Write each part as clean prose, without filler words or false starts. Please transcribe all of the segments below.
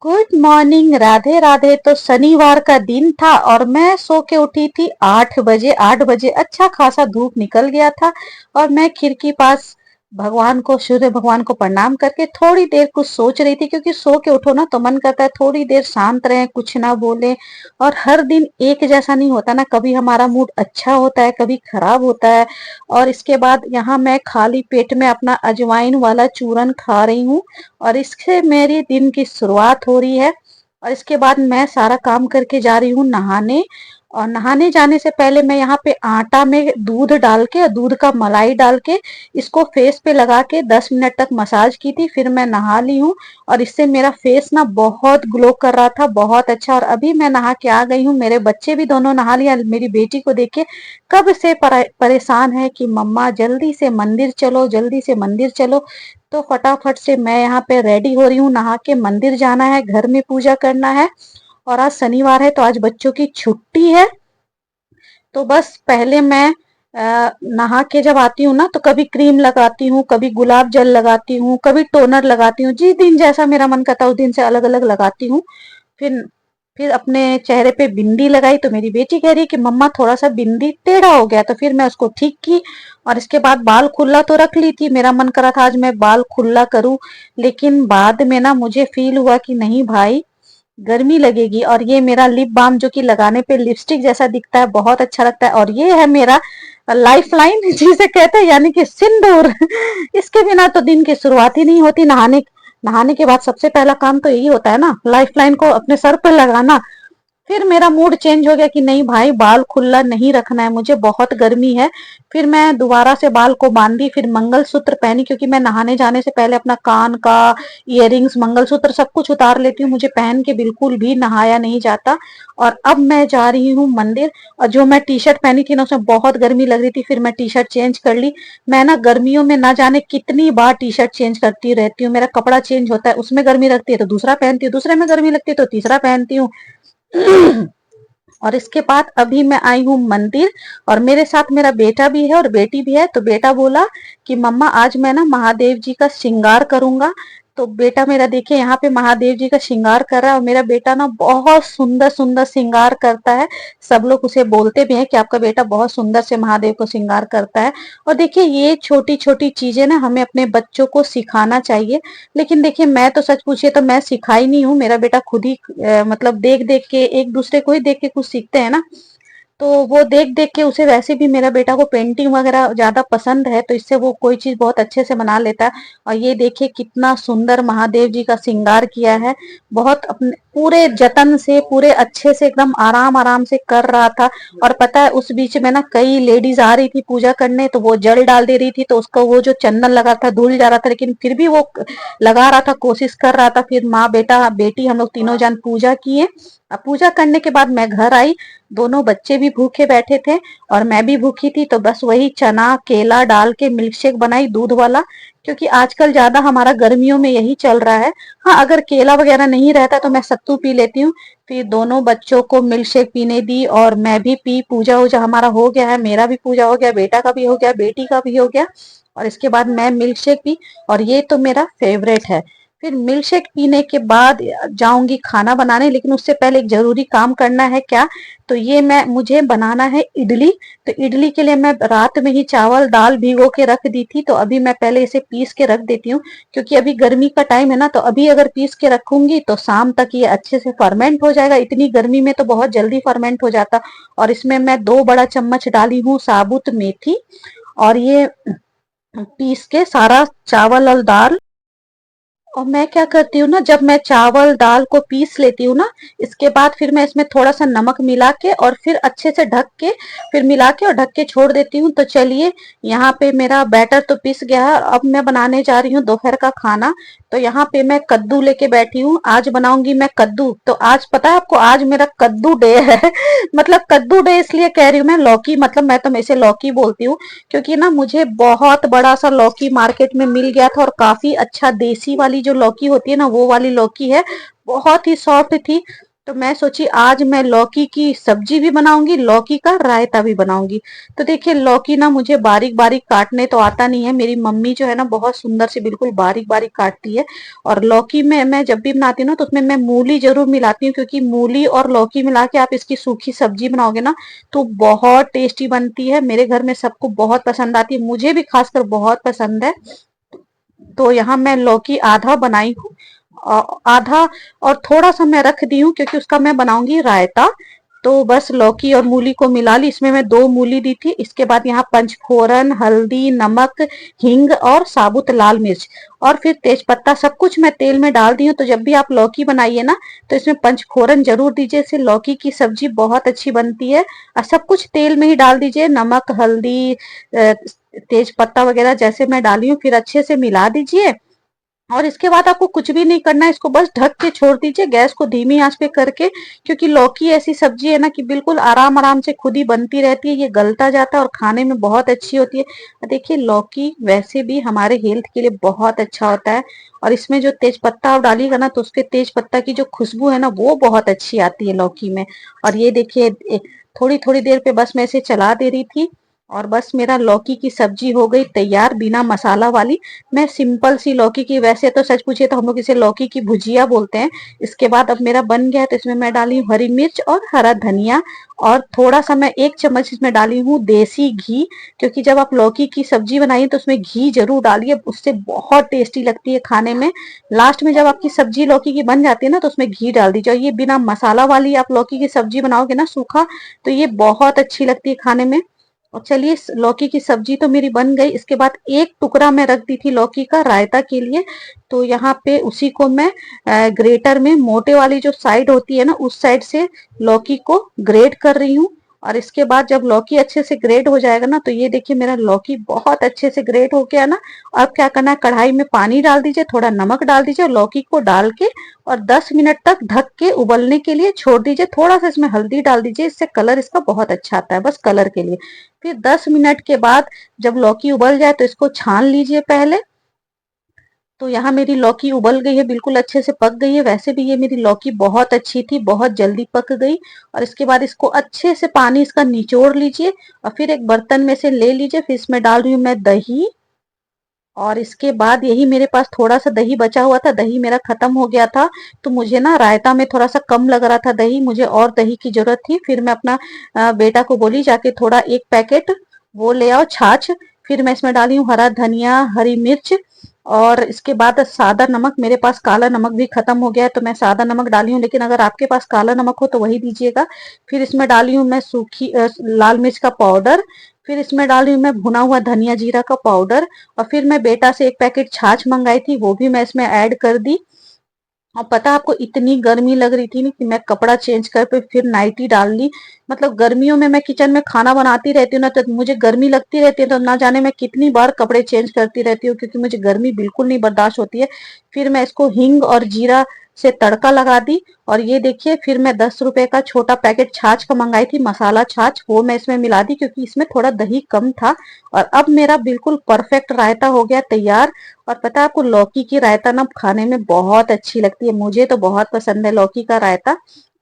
Good morning, Radhe Radhe. तो शनिवार का दिन था और मैं सो के उठी थी 8 बजे। 8 बजे अच्छा खासा धूप निकल गया था और मैं खिड़की पास भगवान को, सूर्य भगवान को प्रणाम करके थोड़ी देर कुछ सोच रही थी, क्योंकि सो के उठो ना तो मन करता है थोड़ी देर शांत रहे, कुछ ना बोले। और हर दिन एक जैसा नहीं होता ना, कभी हमारा मूड अच्छा होता है, कभी खराब होता है। और इसके बाद यहाँ मैं खाली पेट में अपना अजवाइन वाला चूरन खा रही हूँ और इससे मेरी दिन की शुरुआत हो रही है। और इसके बाद मैं सारा काम करके जा रही हूँ नहाने। और नहाने जाने से पहले मैं यहाँ पे आटा में दूध डाल के, दूध का मलाई डाल के इसको फेस पे लगा के 10 मिनट तक मसाज की थी, फिर मैं नहा ली हूँ। और इससे मेरा फेस ना बहुत ग्लो कर रहा था, बहुत अच्छा। और अभी मैं नहा के आ गई हूँ, मेरे बच्चे भी दोनों नहा लिया। मेरी बेटी को देख के कब से परेशान है कि मम्मा जल्दी से मंदिर चलो, जल्दी से मंदिर चलो। तो फटाफट से मैं यहाँ पे रेडी हो रही हूँ, नहा के मंदिर जाना है, घर में पूजा करना है। और आज शनिवार है तो आज बच्चों की छुट्टी है। तो बस पहले मैं नहा के जब आती हूँ ना तो कभी क्रीम लगाती हूँ, कभी गुलाब जल लगाती हूँ, कभी टोनर लगाती हूँ, जिस दिन जैसा मेरा मन करता है उस दिन से अलग अलग लगाती हूँ। फिर फिर अपने चेहरे पे बिंदी लगाई तो मेरी बेटी कह रही कि मम्मा थोड़ा सा बिंदी टेढ़ा हो गया, तो फिर मैं उसको ठीक की। और इसके बाद बाल खुला तो रख ली थी, मेरा मन करा था आज मैं बाल खुला करूं, लेकिन बाद में ना मुझे फील हुआ कि नहीं भाई, गर्मी लगेगी। और ये मेरा लिप बाम जो कि लगाने पे लिपस्टिक जैसा दिखता है, बहुत अच्छा लगता है। और ये है मेरा लाइफ लाइन जिसे कहते हैं, यानी कि सिंदूर। इसके बिना तो दिन की शुरुआत ही नहीं होती। नहाने नहाने के बाद सबसे पहला काम तो यही होता है ना, लाइफ लाइन को अपने सर पर लगाना। फिर मेरा मूड चेंज हो गया कि नहीं भाई, बाल खुला नहीं रखना है, मुझे बहुत गर्मी है। फिर मैं दोबारा से बाल को बांधी, फिर मंगलसूत्र पहनी, क्योंकि मैं नहाने जाने से पहले अपना कान का इयररिंग्स, मंगलसूत्र सब कुछ उतार लेती हूँ, मुझे पहन के बिल्कुल भी नहाया नहीं जाता। और अब मैं जा रही हूँ मंदिर। और जो मैं टी शर्ट पहनी थी ना उसमें बहुत गर्मी लग रही थी, फिर मैं टी शर्ट चेंज कर ली। मैं ना गर्मियों में ना जाने कितनी बार टी शर्ट चेंज करती रहती हूँ, मेरा कपड़ा चेंज होता है, उसमें गर्मी लगती है तो दूसरा पहनती हूँ, दूसरे में गर्मी लगती है तो तीसरा पहनती हूँ। और इसके बाद अभी मैं आई हूँ मंदिर। और मेरे साथ मेरा बेटा भी है और बेटी भी है। तो बेटा बोला कि मम्मा आज मैं ना महादेव जी का श्रृंगार करूंगा। तो बेटा मेरा देखिए यहाँ पे महादेव जी का श्रृंगार कर रहा है, और मेरा बेटा ना बहुत सुंदर सुंदर श्रृंगार करता है। सब लोग उसे बोलते भी हैं कि आपका बेटा बहुत सुंदर से महादेव को श्रृंगार करता है। और देखिए ये छोटी छोटी चीजें ना हमें अपने बच्चों को सिखाना चाहिए। लेकिन देखिए मैं तो सच पूछिए तो मैं सिखाई नहीं हूँ, मेरा बेटा खुद ही मतलब देख देख के, एक दूसरे को ही देख के कुछ सीखते हैं ना। तो वो देख देख के उसे, वैसे भी मेरा बेटा को पेंटिंग वगैरह ज्यादा पसंद है, तो इससे वो कोई चीज बहुत अच्छे से बना लेता है। और ये देखिए कितना सुंदर महादेव जी का श्रृंगार किया है, बहुत अपने पूरे जतन से, पूरे अच्छे से, एकदम आराम आराम से कर रहा था। और पता है उस बीच में ना कई लेडीज आ रही थी पूजा करने, तो वो जल डाल दे रही थी, तो उसको वो जो चंदन लगा था धुल जा रहा था, लेकिन फिर भी वो लगा रहा था, कोशिश कर रहा था। फिर माँ बेटा बेटी हम लोग तीनों जन पूजा किए। अब पूजा करने के बाद मैं घर आई, दोनों बच्चे भी भूखे बैठे थे और मैं भी भूखी थी, तो बस वही चना केला डाल के मिल्क शेक बनाई, दूध वाला, क्योंकि आजकल ज्यादा हमारा गर्मियों में यही चल रहा है। हाँ, अगर केला वगैरह नहीं रहता तो मैं सत्तू पी लेती हूँ। फिर दोनों बच्चों को मिल्क शेक पीने दी और मैं भी पी। पूजा वूजा हमारा हो गया है, मेरा भी पूजा हो गया, बेटा का भी हो गया, बेटी का भी हो गया। और इसके बाद मैं मिल्क शेक पी, और ये तो मेरा फेवरेट है। फिर मिल्क शेक पीने के बाद जाऊंगी खाना बनाने, लेकिन उससे पहले एक जरूरी काम करना है। क्या? तो ये मैं मुझे बनाना है इडली। तो इडली के लिए मैं रात में ही चावल दाल भिगो के रख दी थी, तो अभी मैं पहले इसे पीस के रख देती हूँ, क्योंकि अभी गर्मी का टाइम है ना, तो अभी अगर पीस के रखूंगी तो शाम तक ये अच्छे से फर्मेंट हो जाएगा। इतनी गर्मी में तो बहुत जल्दी फर्मेंट हो जाता। और इसमें मैं 2 बड़ा चम्मच डाली हूँ साबुत मेथी। और ये पीस के सारा चावल और दाल, और मैं क्या करती हूँ ना, जब मैं चावल दाल को पीस लेती हूँ ना, इसके बाद फिर मैं इसमें थोड़ा सा नमक मिला के और फिर अच्छे से ढक के, फिर मिला के और ढक के छोड़ देती हूँ। तो चलिए, यहाँ पे मेरा बैटर तो पिस गया है। अब मैं बनाने जा रही हूँ दोपहर का खाना। तो यहाँ पे मैं कद्दू लेके बैठी हूँ, आज बनाऊंगी मैं कद्दू। तो आज पता है आपको, आज मेरा कद्दू डे है। मतलब कद्दू डे इसलिए कह रही हूँ मैं, लौकी मतलब मैं तो इसे लौकी बोलती हूँ, क्योंकि ना मुझे बहुत बड़ा सा लौकी मार्केट में मिल गया था, और काफी अच्छा देसी वाली जो लौकी होती है ना वो वाली लौकी है, बहुत ही सॉफ्ट थी। तो मैं सोची आज मैं लौकी की सब्जी भी बनाऊंगी, लौकी का रायता भी बनाऊंगी। तो देखिए लौकी ना मुझे बारीक बारीक काटने तो आता नहीं है, मेरी मम्मी जो है ना बहुत सुंदर से बिल्कुल बारीक बारीक काटती है। और लौकी में मैं जब भी बनाती हूँ ना तो उसमें मैं मूली जरूर मिलाती हूँ, क्योंकि मूली और लौकी मिला के आप इसकी सूखी सब्जी बनाओगे ना तो बहुत टेस्टी बनती है। मेरे घर में सबको बहुत पसंद आती है, मुझे भी खासकर बहुत पसंद है। तो यहाँ मैं लौकी आधा बनाई हूँ, आधा और थोड़ा सा मैं रख दी हूँ क्योंकि उसका मैं बनाऊंगी रायता। तो बस लौकी और मूली को मिला ली, इसमें मैं 2 मूली दी थी। इसके बाद यहाँ पंचफोरन, हल्दी, नमक, हींग और साबुत लाल मिर्च और फिर तेज पत्ता सब कुछ मैं तेल में डाल दी हूँ। तो जब भी आप लौकी बनाइए ना तो इसमें पंचफोरन जरूर दीजिए, इससे लौकी की सब्जी बहुत अच्छी बनती है। और सब कुछ तेल में ही डाल दीजिए, नमक, हल्दी, तेज पत्ता वगैरह जैसे मैं डाली हूँ, फिर अच्छे से मिला दीजिए। और इसके बाद आपको कुछ भी नहीं करना है, इसको बस ढक के छोड़ दीजिए गैस को धीमी आंच पे करके। क्योंकि लौकी ऐसी सब्जी है ना कि बिल्कुल आराम आराम से खुद ही बनती रहती है, ये गलता जाता है और खाने में बहुत अच्छी होती है। देखिए लौकी वैसे भी हमारे हेल्थ के लिए बहुत अच्छा होता है, और इसमें जो तेज पत्ता आप डालिएगा ना तो उसके तेज पत्ता की जो खुशबू है ना वो बहुत अच्छी आती है लौकी में। और ये देखिए थोड़ी थोड़ी देर पे बस मैं इसे चला दे रही थी, और बस मेरा लौकी की सब्जी हो गई तैयार बिना मसाला वाली। मैं सिंपल सी लौकी की, वैसे तो सच पूछिए तो हम लोग इसे लौकी की भुजिया बोलते हैं। इसके बाद अब मेरा बन गया है, तो इसमें मैं डाली हूँ हरी मिर्च और हरा धनिया, और थोड़ा सा मैं 1 चम्मच इसमें डाली हूँ देसी घी। क्योंकि जब आप लौकी की सब्जी बनाइए तो उसमें घी जरूर डालिए, उससे बहुत टेस्टी लगती है खाने में। लास्ट में जब आपकी सब्जी लौकी की बन जाती है ना तो उसमें घी डाल दीजिए। और ये बिना मसाला वाली आप लौकी की सब्जी बनाओगे ना सूखा, तो ये बहुत अच्छी लगती है खाने में। और चलिए लौकी की सब्जी तो मेरी बन गई। इसके बाद एक टुकड़ा मैं रख दी थी लौकी का रायता के लिए। तो यहाँ पे उसी को मैं ग्रेटर में मोटे वाली जो साइड होती है ना उस साइड से लौकी को ग्रेट कर रही हूँ। और इसके बाद जब लौकी अच्छे से ग्रेट हो जाएगा ना तो ये देखिए मेरा लौकी बहुत अच्छे से ग्रेट हो गया ना। अब क्या करना है, कढ़ाई में पानी डाल दीजिए, थोड़ा नमक डाल दीजिए और लौकी को डाल के और 10 मिनट तक ढक के उबलने के लिए छोड़ दीजिए। थोड़ा सा इसमें हल्दी डाल दीजिए, इससे कलर इसका बहुत अच्छा आता है, बस कलर के लिए। फिर 10 मिनट के बाद जब लौकी उबल जाए तो इसको छान लीजिए पहले। तो यहाँ मेरी लौकी उबल गई है, बिल्कुल अच्छे से पक गई है। वैसे भी ये मेरी लौकी बहुत अच्छी थी, बहुत जल्दी पक गई। और इसके बाद इसको अच्छे से पानी इसका निचोड़ लीजिए और फिर एक बर्तन में से ले लीजिए। फिर इसमें डाल रही हूँ मैं दही, और इसके बाद यही मेरे पास थोड़ा सा दही बचा हुआ था, दही मेरा खत्म हो गया था। तो मुझे ना रायता में थोड़ा सा कम लग रहा था दही, मुझे और दही की जरूरत थी। फिर मैं अपना बेटा को बोली जाके थोड़ा 1 पैकेट वो ले आओ छाछ। फिर मैं इसमें डाली हूँ हरा धनिया, हरी मिर्च, और इसके बाद सादा नमक। मेरे पास काला नमक भी खत्म हो गया है तो मैं सादा नमक डाली हूँ, लेकिन अगर आपके पास काला नमक हो तो वही दीजिएगा। फिर इसमें डाली हूँ मैं सूखी लाल मिर्च का पाउडर। फिर इसमें डाली हूँ मैं भुना हुआ धनिया जीरा का पाउडर। और फिर मैं बेटा से 1 पैकेट छाछ मंगाई थी वो भी मैं इसमें ऐड कर दी। और पता आपको इतनी गर्मी लग रही थी ना कि मैं कपड़ा चेंज कर पे फिर नाइटी डाल ली। मतलब गर्मियों में मैं किचन में खाना बनाती रहती हूँ ना तो मुझे गर्मी लगती रहती है, तो ना जाने मैं कितनी बार कपड़े चेंज करती रहती हूँ, क्योंकि मुझे गर्मी बिल्कुल नहीं बर्दाश्त होती है। फिर मैं इसको हींग और जीरा से तड़का लगा दी। और ये देखिए फिर मैं 10 रुपए का छोटा पैकेट छाछ का मंगाई थी, मसाला छाछ, वो मैं इसमें मिला दी क्योंकि इसमें थोड़ा दही कम था। और अब मेरा बिल्कुल परफेक्ट रायता हो गया तैयार। और पता है आपको लौकी की रायता ना खाने में बहुत अच्छी लगती है, मुझे तो बहुत पसंद है लौकी का रायता।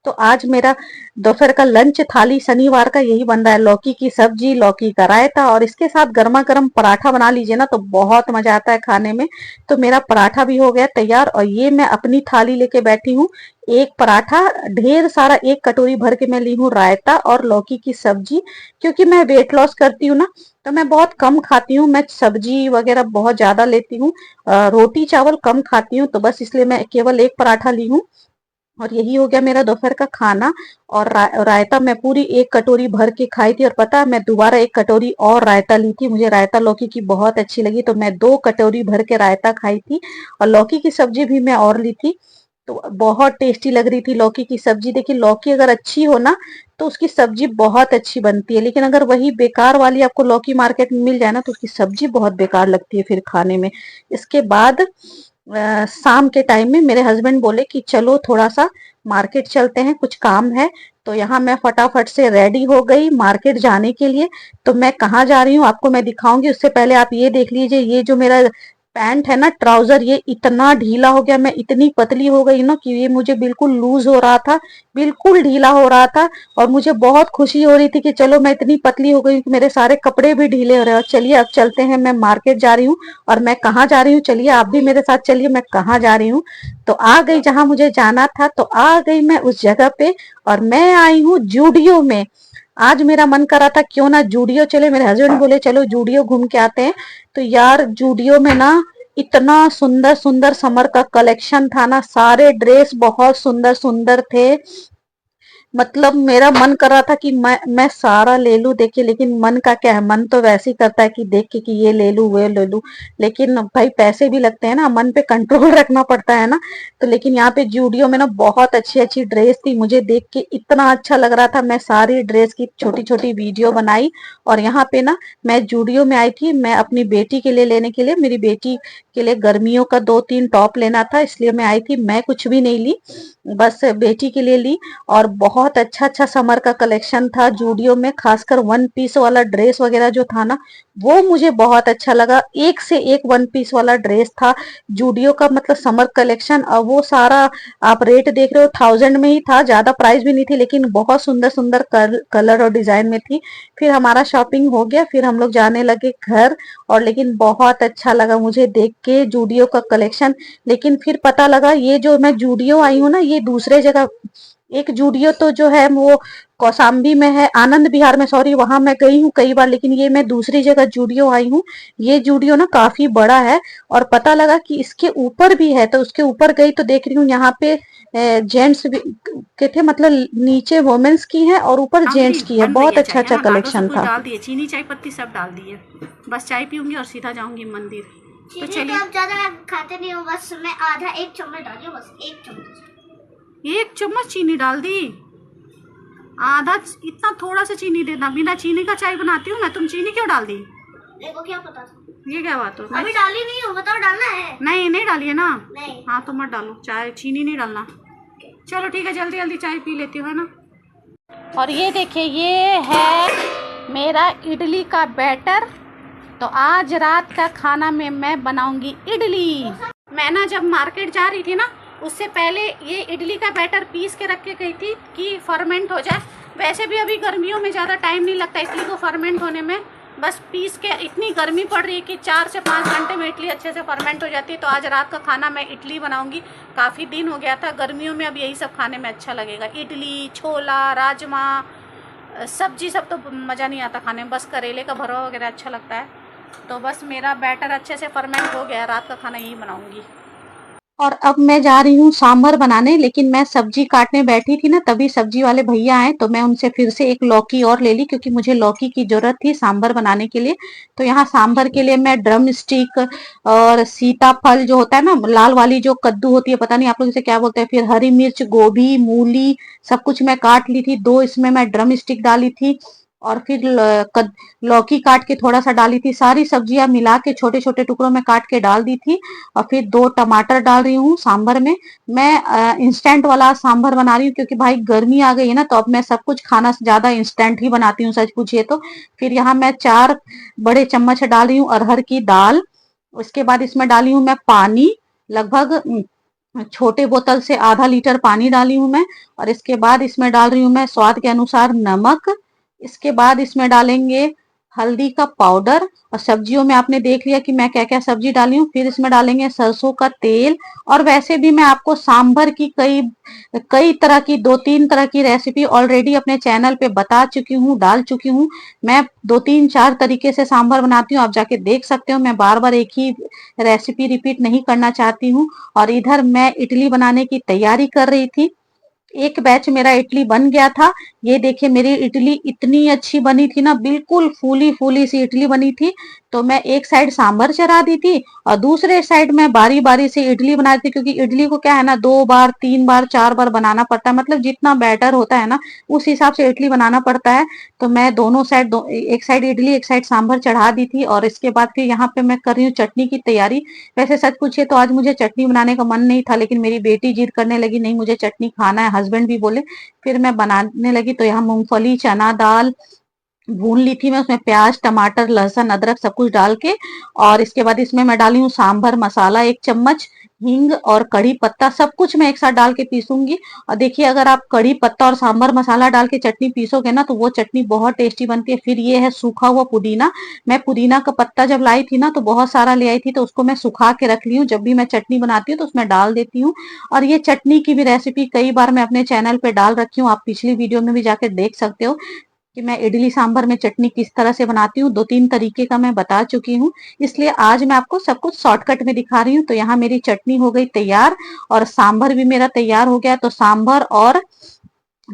तो आज मेरा दोपहर का लंच थाली शनिवार का यही बन रहा है, लौकी की सब्जी, लौकी का रायता, और इसके साथ गर्मा गर्म पराठा बना लीजिए ना तो बहुत मजा आता है खाने में। तो मेरा पराठा भी हो गया तैयार, और ये मैं अपनी थाली लेके बैठी हूँ। एक पराठा ढेर सारा, 1 कटोरी भर के मैं ली हूँ रायता और लौकी की सब्जी। क्योंकि मैं वेट लॉस करती हूँ ना तो मैं बहुत कम खाती हूँ, मैं सब्जी वगैरह बहुत ज्यादा लेती हूँ, रोटी चावल कम खाती हूँ, तो बस इसलिए मैं केवल एक पराठा ली हूँ। और यही हो गया मेरा दोपहर का खाना। और रायता मैं पूरी 1 कटोरी भर के खाई थी, और पता है मैं दोबारा 1 कटोरी और रायता ली थी, मुझे रायता लौकी की बहुत अच्छी लगी तो मैं 2 कटोरी भर के रायता खाई थी। और लौकी की सब्जी भी मैं और ली थी। तो बहुत टेस्टी लग रही थी लौकी की सब्जी। देखिए लौकी अगर अच्छी हो ना तो उसकी सब्जी बहुत अच्छी बनती है, लेकिन अगर वही बेकार वाली आपको लौकी मार्केट में मिल जाए ना तो उसकी सब्जी बहुत बेकार लगती है फिर खाने में। इसके बाद शाम के टाइम में मेरे हस्बैंड बोले कि चलो थोड़ा सा मार्केट चलते हैं, कुछ काम है। तो यहाँ मैं फटाफट से रेडी हो गई मार्केट जाने के लिए। तो मैं कहाँ जा रही हूँ आपको मैं दिखाऊंगी, उससे पहले आप ये देख लीजिए, ये जो मेरा पैंट है ना, ट्राउजर, ये इतना ढीला हो गया, मैं इतनी पतली हो गई ना कि ये मुझे बिल्कुल लूज हो रहा था, बिल्कुल ढीला हो रहा था। और मुझे बहुत खुशी हो रही थी कि चलो मैं इतनी पतली हो गई कि मेरे सारे कपड़े भी ढीले हो रहे हैं। और चलिए अब चलते हैं, मैं मार्केट जा रही हूँ। और मैं कहाँ जा रही हूँ, चलिए आप भी मेरे साथ चलिए, मैं कहाँ जा रही हूँ। तो आ गई जहां मुझे जाना था, तो आ गई मैं उस जगह पे। और मैं आई हूँ जूडियो में। आज मेरा मन कर रहा था क्यों ना जूडियो चले, मेरे हस्बैंड बोले चलो जूडियो घूम के आते हैं। तो यार जूडियो में ना इतना सुंदर सुंदर समर का कलेक्शन था ना, सारे ड्रेस बहुत सुंदर सुंदर थे। मतलब मेरा मन कर रहा था कि मैं सारा ले लूं, देखिए लेकिन मन का क्या है, मन तो वैसे ही करता है कि देख के कि ये ले लूं वो ले लूं। लेकिन भाई पैसे भी लगते हैं ना, मन पे कंट्रोल रखना पड़ता है ना। तो लेकिन यहाँ पे जूडियो में ना बहुत अच्छी अच्छी ड्रेस थी, मुझे देख के इतना अच्छा लग रहा था, मैं सारी ड्रेस की छोटी छोटी वीडियो बनाई। और यहाँ पे ना मैं जूडियो में आई थी, मैं अपनी बेटी के लिए लेने के लिए, मेरी बेटी के लिए गर्मियों का 2-3 टॉप लेना था, इसलिए मैं आई थी। मैं कुछ भी नहीं ली, बस बेटी के लिए ली। और बहुत अच्छा अच्छा समर का कलेक्शन था जूडियो में, खासकर वन पीस वाला ड्रेस वगैरह जो था ना, वो मुझे बहुत अच्छा लगा। एक से एक वन पीस वाला ड्रेस था जूडियो का, मतलब समर कलेक्शन। और वो सारा आप रेट देख रहे हो, 1000 में ही था, ज्यादा प्राइस भी नहीं थी, लेकिन बहुत सुंदर सुंदर कलर और डिजाइन में थी। फिर हमारा शॉपिंग हो गया, फिर हम लोग जाने लगे घर। और लेकिन बहुत अच्छा लगा मुझे देख के जूडियो का कलेक्शन। लेकिन फिर पता लगा ये जो मैं जूडियो आई हूँ ना, ये दूसरे जगह, एक जूडियो तो जो है वो कौसाम्बी में है, आनंद विहार में, सॉरी, वहां मैं गई हूँ कई बार, लेकिन ये मैं दूसरी जगह जूडियो आई हूँ। ये जूडियो ना काफी बड़ा है। और पता लगा कि इसके ऊपर भी है, तो उसके ऊपर गई तो देख रही हूँ यहाँ पे जेंट्स के थे, मतलब नीचे वुमेन्स की है और ऊपर जेंट्स की है। बन रही बहुत है अच्छा चाय, है अच्छा ना, दालों सब कलेक्शन कुछ था। डाल दिए, चीनी चाय पत्ती सब डाल दिए। बस चाय पीऊंगी और सीधा जाऊंगी मंदिर। तो चीनी चलिए, तो अब ज्यादा खाते नहीं हो, बस मैं आधा 1 चम्मच डाली हूँ, बस 1 चम्मच। 1 चम्मच चीनी डाल दी, आधा, इतना थोड़ा सा चीनी देना, बिना चीनी का चाय बनाती हूँ मैं, तुम चीनी क्यों डाल दी? देखो क्या पता था, ये क्या बात हो, अभी डाली नहीं हो, बताओ डालना है? नहीं नहीं डालिए ना। नहीं। हाँ तो मत डालो, चाय चीनी नहीं डालना। चलो ठीक है, जल्दी जल्दी चाय पी लेती हूँ, है ना। और ये देखिए, ये है मेरा इडली का बैटर। तो आज रात का खाना में मैं बनाऊंगी इडली। मैं ना जब मार्केट जा रही थी ना, उससे पहले ये इडली का बैटर पीस के रख के गई थी कि फर्मेंट हो जाए। वैसे भी अभी गर्मियों में ज़्यादा टाइम नहीं लगता इडली को फर्मेंट होने में, बस पीस के, इतनी गर्मी पड़ रही है कि 4 से 5 घंटे में इडली अच्छे से फर्मेंट हो जाती है। तो आज रात का खाना मैं इडली बनाऊंगी। काफ़ी दिन हो गया था, गर्मियों में अब यही सब खाने में अच्छा लगेगा, इडली, छोला, राजमा, सब्जी सब तो मज़ा नहीं आता खाने में, बस करेले का भरवा वगैरह अच्छा लगता है। तो बस मेरा बैटर अच्छे से फर्मेंट हो गया, रात का खाना यही बनाऊंगी। और अब मैं जा रही हूँ सांभर बनाने, लेकिन मैं सब्जी काटने बैठी थी ना, तभी सब्जी वाले भैया आए, तो मैं उनसे फिर से एक लौकी और ले ली, क्योंकि मुझे लौकी की जरूरत थी सांभर बनाने के लिए। तो यहाँ सांभर के लिए मैं ड्रम स्टिक और सीताफल जो होता है ना, लाल वाली जो कद्दू होती है, पता नहीं आप लोग इसे क्या बोलते हैं, फिर हरी मिर्च, गोभी, मूली, सब कुछ मैं काट ली थी। 2 इसमें मैं ड्रम स्टिक डाली थी। और फिर लौकी काट के थोड़ा सा डाली थी, सारी सब्जियां मिला के छोटे छोटे टुकड़ों में काट के डाल दी थी। और फिर 2 टमाटर डाल रही हूँ सांभर में। मैं इंस्टेंट वाला सांभर बना रही हूँ, क्योंकि भाई गर्मी आ गई है ना, तो अब मैं सब कुछ खाना ज्यादा इंस्टेंट ही बनाती हूँ, सच पूछिए तो। फिर यहाँ मैं 4 बड़े चम्मच डाल रही हूँ अरहर की दाल। उसके बाद इसमें डाली हूँ मैं पानी, लगभग छोटे बोतल से आधा लीटर पानी डाली हूँ मैं। और इसके बाद इसमें डाल रही हूँ मैं स्वाद के अनुसार नमक। इसके बाद इसमें डालेंगे हल्दी का पाउडर। और सब्जियों में आपने देख लिया कि मैं क्या क्या सब्जी डाली हूँ। फिर इसमें डालेंगे सरसों का तेल। और वैसे भी मैं आपको सांभर की कई कई तरह की 2-3 तरह की रेसिपी ऑलरेडी अपने चैनल पे बता चुकी हूँ, डाल चुकी हूँ। मैं 2-3-4 तरीके से सांभर बनाती हूँ, आप जाके देख सकते हो। मैं बार बार एक ही रेसिपी रिपीट नहीं करना चाहती हूँ। और इधर मैं इडली बनाने की तैयारी कर रही थी। एक बैच मेरा इडली बन गया था। ये देखिए मेरी इडली इतनी अच्छी बनी थी ना, बिल्कुल फूली फूली सी इडली बनी थी। तो मैं एक साइड सांभर चढ़ा दी थी और दूसरे साइड में बारी बारी से इडली बना दी थी, क्योंकि इडली को क्या है ना, 2 बार 3 बार 4 बार बनाना पड़ता है, मतलब जितना बैटर होता है ना उस हिसाब से इडली बनाना पड़ता है। तो मैं दोनों साइड एक साइड इडली एक साइड सांभर चढ़ा दी थी। और इसके बाद फिर यहाँ पे मैं कर रही हूँ चटनी की तैयारी। वैसे सच पूछिए तो आज मुझे चटनी बनाने का मन नहीं था, लेकिन मेरी बेटी जिद करने लगी, नहीं मुझे चटनी खाना है, हस्बैंड भी बोले, फिर मैं बनाने लगी। तो यहाँ मूंगफली, चना दाल भून ली थी मैं, उसमें प्याज टमाटर लहसुन अदरक सब कुछ डाल के। और इसके बाद इसमें मैं डाली हूँ सांभर मसाला 1 चम्मच, हींग और कड़ी पत्ता सब कुछ मैं एक साथ डाल के पीसूंगी। और देखिए अगर आप कड़ी पत्ता और सांभर मसाला डाल के चटनी पीसोगे ना तो वो चटनी बहुत टेस्टी बनती है। फिर ये है सूखा हुआ पुदीना। मैं पुदीना का पत्ता जब लाई थी ना तो बहुत सारा ले आई थी, तो उसको मैं सुखा के रख ली हूँ। जब भी मैं चटनी बनाती हूँ तो उसमें डाल देती हूँ। और ये चटनी की भी रेसिपी कई बार मैं अपने चैनल पे डाल रखी हूँ, आप पिछली वीडियो में भी जाके देख सकते हो कि मैं इडली सांभर में चटनी किस तरह से बनाती हूँ। 2-3 तरीके का मैं बता चुकी हूँ, इसलिए आज मैं आपको सब कुछ शॉर्टकट में दिखा रही हूँ। तो यहाँ मेरी चटनी हो गई तैयार और सांभर भी मेरा तैयार हो गया। तो सांभर और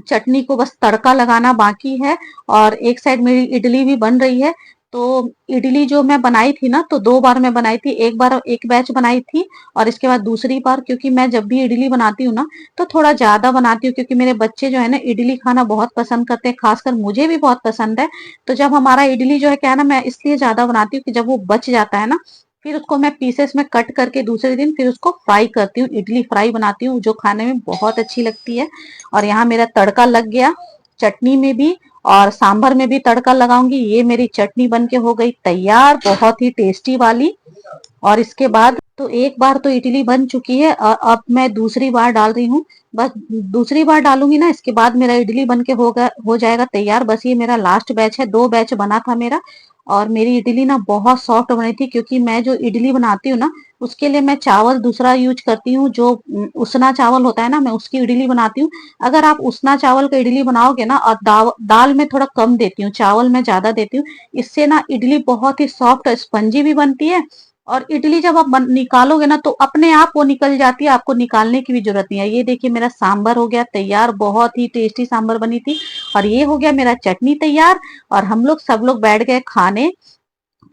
चटनी को बस तड़का लगाना बाकी है। और एक साइड मेरी इडली भी बन रही है। तो इडली जो मैं बनाई थी ना तो 2 बार मैं बनाई थी, एक बार एक बैच बनाई थी और इसके बाद दूसरी बार, क्योंकि मैं जब भी इडली बनाती हूँ ना तो थोड़ा ज्यादा बनाती हूँ, क्योंकि मेरे बच्चे जो है ना इडली खाना बहुत पसंद करते हैं, खासकर मुझे भी बहुत पसंद है। तो जब हमारा इडली जो है क्या है ना, मैं इसलिए ज्यादा बनाती हूँ कि जब वो बच जाता है ना फिर उसको मैं पीसेस में कट करके दूसरे दिन फिर उसको फ्राई करती हूँ, इडली फ्राई बनाती हूँ जो खाने में बहुत अच्छी लगती है। और यहाँ मेरा तड़का लग गया, चटनी में भी और सांभर में भी तड़का लगाऊंगी। ये मेरी चटनी बन के हो गई तैयार, बहुत ही टेस्टी वाली। और इसके बाद तो एक बार तो इडली बन चुकी है और अब मैं दूसरी बार डाल रही हूँ। बस दूसरी बार डालूंगी ना इसके बाद मेरा इडली बन के हो जाएगा तैयार। बस ये मेरा लास्ट बैच है, 2 बैच बना था मेरा। और मेरी इडली ना बहुत सॉफ्ट बनी थी, क्योंकि मैं जो इडली बनाती हूँ ना उसके लिए मैं चावल दूसरा यूज करती हूँ, जो उसना चावल होता है ना, मैं उसकी इडली बनाती हूँ। अगर आप उसना चावल का इडली बनाओगे ना और दाल में थोड़ा कम देती हूँ, चावल में ज्यादा देती हूँ। इससे ना इडली बहुत ही सॉफ्ट स्पंजी भी बनती है। और इडली जब आप निकालोगे ना तो अपने आप वो निकल जाती है, आपको निकालने की भी जरूरत नहीं है। ये देखिए मेरा सांबर हो गया तैयार, बहुत ही टेस्टी सांबर बनी थी। और ये हो गया मेरा चटनी तैयार और हम लोग सब लोग बैठ गए खाने।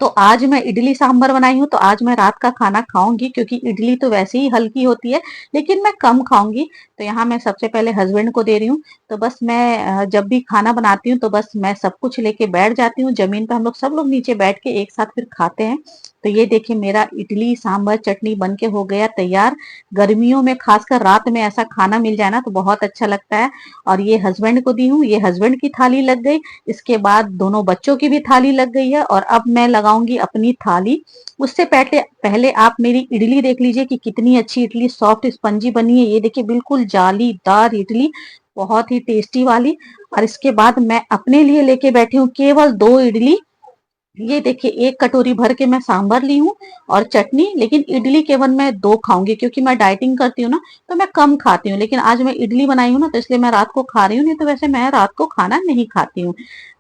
तो आज मैं इडली सांभर बनाई हूँ, तो आज मैं रात का खाना खाऊंगी, क्योंकि इडली तो वैसे ही हल्की होती है लेकिन मैं कम खाऊंगी। तो यहाँ मैं सबसे पहले हस्बैंड को दे रही हूँ। तो बस मैं जब भी खाना बनाती हूँ तो बस मैं सब कुछ लेके बैठ जाती हूँ जमीन पे, हम लोग सब लोग नीचे बैठ के एक साथ फिर खाते हैं। तो ये देखिए मेरा इडली सांभर चटनी बन के हो गया तैयार। गर्मियों में खासकर रात में ऐसा खाना मिल जाए ना तो बहुत अच्छा लगता है। और ये हस्बैंड को दी हूँ, ये हस्बैंड की थाली लग गई। इसके बाद दोनों बच्चों की भी थाली लग गई है और अब मैं लगाऊंगी अपनी थाली। उससे पहले पहले आप मेरी इडली देख लीजिए कि कितनी अच्छी इडली सॉफ्ट स्पंजी बनी है। ये देखिए बिल्कुल जालीदार इडली, बहुत ही टेस्टी वाली। और इसके बाद मैं अपने लिए लेके बैठी हूँ केवल 2 इडली। ये देखिए 1 कटोरी भर के मैं सांभर ली हूँ और चटनी, लेकिन इडली केवल मैं 2 खाऊंगी, क्योंकि मैं डाइटिंग करती हूँ ना तो मैं कम खाती हूँ। लेकिन आज मैं इडली बनाई हूँ ना तो इसलिए मैं रात को खा रही हूँ, नहीं तो वैसे मैं रात को खाना नहीं खाती हूँ।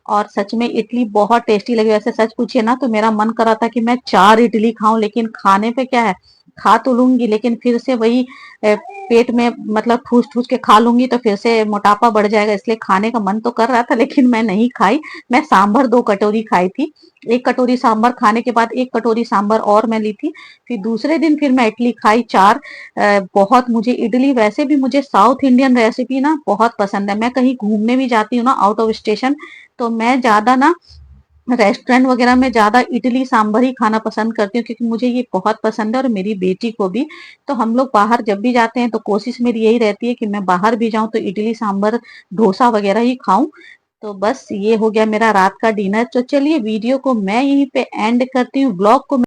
और सच में इडली बहुत टेस्टी लगी। वैसे सच पूछिए ना तो मेरा मन कर रहा था कि मैं 4 इडली खाऊं, लेकिन खाने पे क्या है, खा तो लूंगी लेकिन फिर से वही पेट में मतलब ठूस ठूस के खा लूंगी तो फिर से मोटापा बढ़ जाएगा, इसलिए खाने का मन तो कर रहा था लेकिन मैं नहीं खाई। मैं सांभर 2 कटोरी खाई थी। 1 कटोरी सांभर खाने के बाद 1 कटोरी सांभर और मैं ली थी। फिर दूसरे दिन फिर मैं इडली खाई 4। बहुत मुझे इडली, वैसे भी मुझे साउथ इंडियन रेसिपी ना बहुत पसंद है। मैं कहीं घूमने भी जाती हूँ ना आउट ऑफ स्टेशन, तो मैं ज्यादा ना रेस्टोरेंट वगैरह में ज्यादा इडली सांभर ही खाना पसंद करती हूँ, क्योंकि मुझे ये बहुत पसंद है और मेरी बेटी को भी। तो हम लोग बाहर जब भी जाते हैं तो कोशिश मेरी यही रहती है कि मैं बाहर भी जाऊं तो इडली सांभर डोसा वगैरह ही खाऊं। तो बस ये हो गया मेरा रात का डिनर। तो चलिए वीडियो को मैं यहीं पे एंड करती हूँ, ब्लॉग को